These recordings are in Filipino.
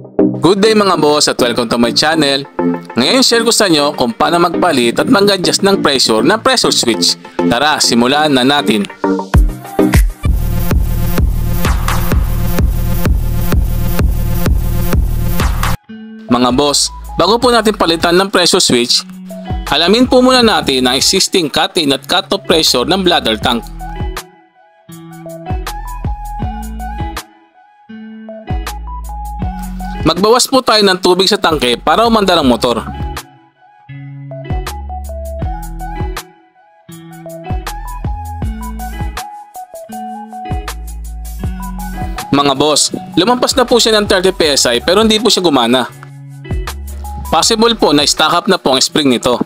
Good day mga boss at welcome to my channel. Ngayon share ko sa inyo kung paano magpalit at mag-adjust ng pressure ng pressure switch. Tara, simulan na natin. Mga boss, bago po natin palitan ng pressure switch, alamin po muna natin ang existing cut-in at cut-off pressure ng bladder tank. Magbawas po tayo ng tubig sa tangke para umandar ang motor. Mga boss, lumampas na po siya ng 30 PSI pero hindi po siya gumana. Possible po na stack up na po ang spring nito.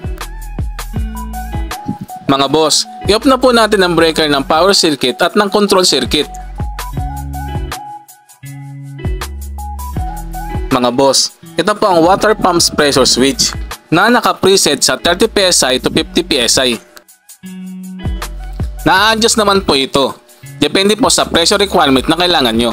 Mga boss, i-off na po natin ang breaker ng power circuit at ng control circuit. Mga boss, ito po ang water pump's pressure switch na naka-preset sa 30 PSI to 50 PSI. Na-adjust naman po ito. Depende po sa pressure requirement na kailangan nyo.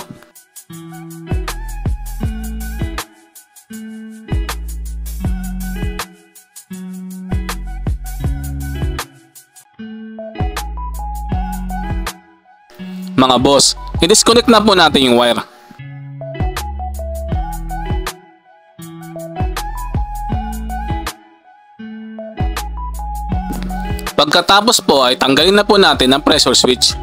Mga boss, i-disconnect na po natin yung wire. Pagkatapos po ay tanggalin na po natin ang pressure switch.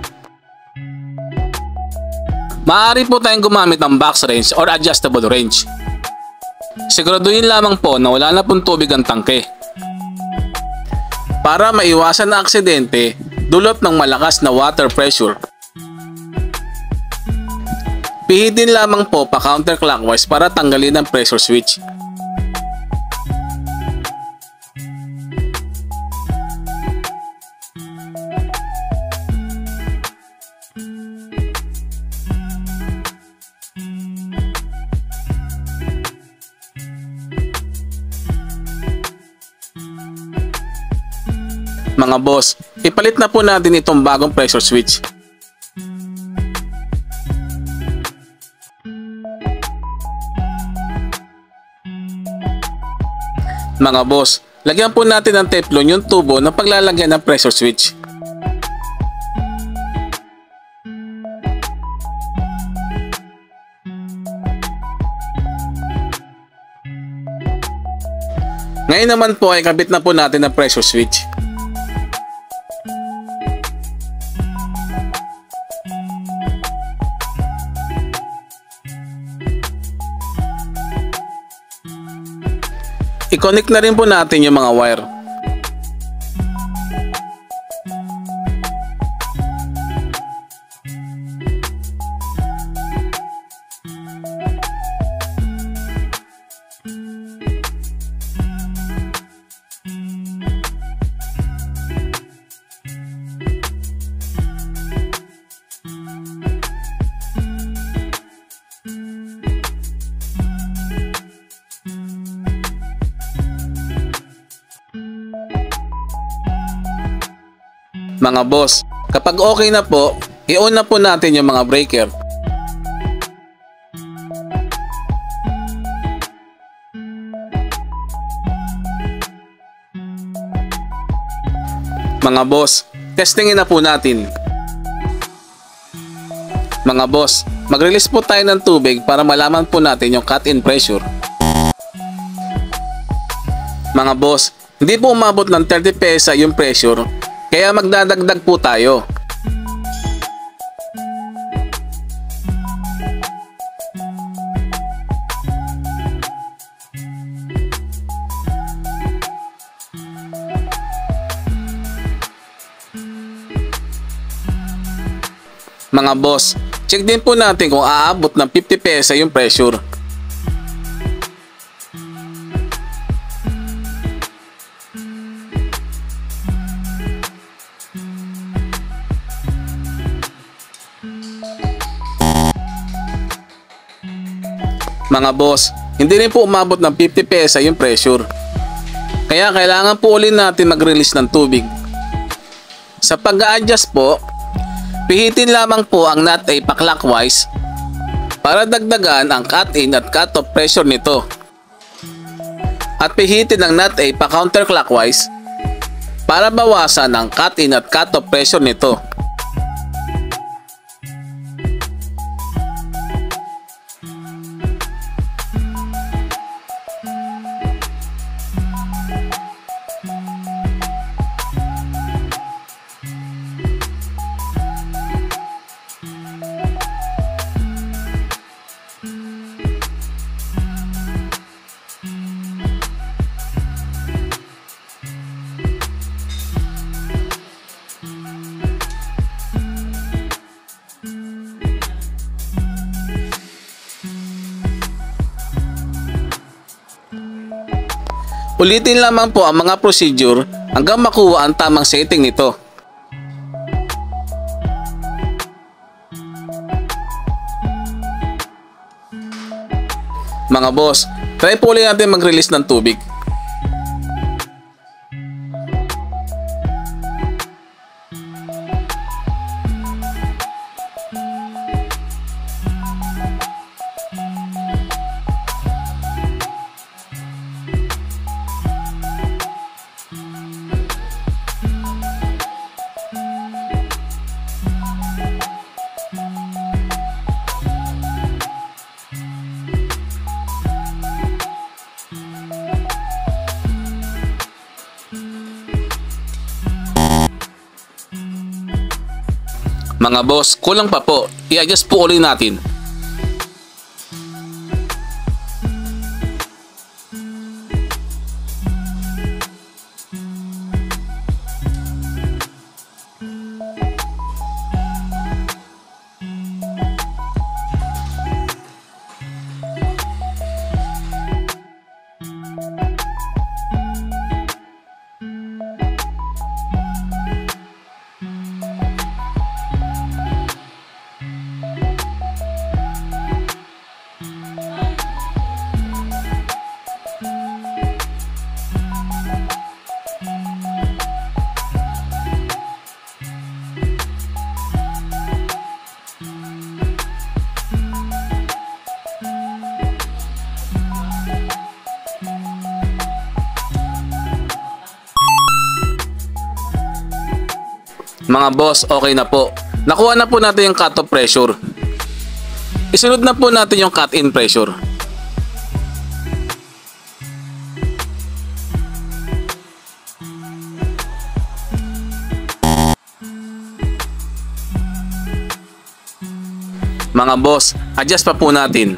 Maaari po tayong gumamit ng box range or adjustable range. Siguraduhin lamang po na wala na pong tubig ang tangke. Para maiwasan na aksidente dulot ng malakas na water pressure. Pihitin lamang po pa counterclockwise para tanggalin ang pressure switch. Mga boss, ipalit na po natin itong bagong pressure switch. Mga boss, lagyan po natin ng teflon yung tubo na paglalagyan ng pressure switch. Ngayon naman po ay kabit na po natin ang pressure switch. I-connect na rin po natin yung mga wire. Mga boss, kapag okay na po, i-on na po natin yung mga breaker. Mga boss, testingin na po natin. Mga boss, mag-release po tayo ng tubig para malaman po natin yung cut-in pressure. Mga boss, hindi po umabot ng 30 PSI yung pressure. Kaya magdadagdag po tayo. Mga boss, check din po natin kung aabot ng 50 PSI yung pressure. Mga boss, hindi rin po umabot ng 50 PSI yung pressure. Kaya kailangan po ulit natin mag-release ng tubig. Sa pag-a-adjust po, pihitin lamang po ang nut A pa clockwise para dagdagan ang cut-in at cut-off pressure nito. At pihitin ang nut A pa counterclockwise para bawasan ang cut-in at cut-off pressure nito. Ulitin lamang po ang mga procedure hanggang makuha ang tamang setting nito. Mga boss, try po ulit natin mag-release ng tubig. Mga boss, kulang pa po. I-adjust po ulit natin. Mga boss, okay na po. Nakuha na po natin yung cut-off pressure. Isunod na po natin yung cut-in pressure. Mga boss, adjust pa po natin.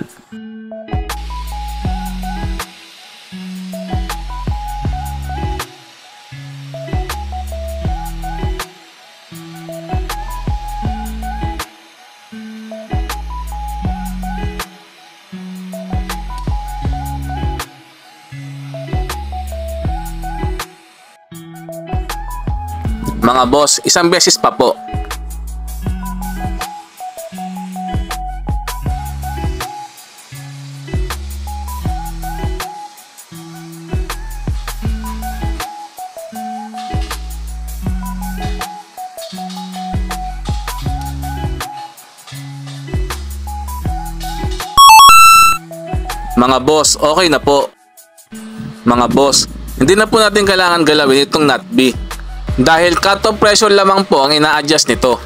Mga boss, isang beses pa po. Mga boss, okay na po. Mga boss, hindi na po natin kailangan galawin itong nut B. Dahil cut-off pressure lamang po ang ina-adjust nito.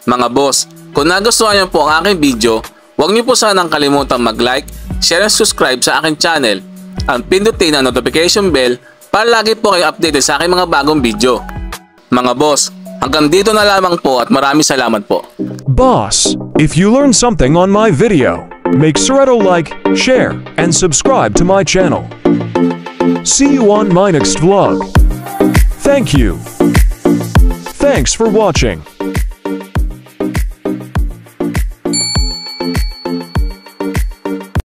Mga boss, kung nagustuhan niyo po ang aking video, huwag niyo po sanang kalimutang mag-like, share and subscribe sa aking channel at pindutin ang notification bell para lagi po kayo updated sa aking mga bagong video. Mga boss, hanggang dito na lamang po at maraming salamat po. Boss, if you learned something on my video, make sure to like, share, and subscribe to my channel. See you on my next vlog. Thank you. Thanks for watching.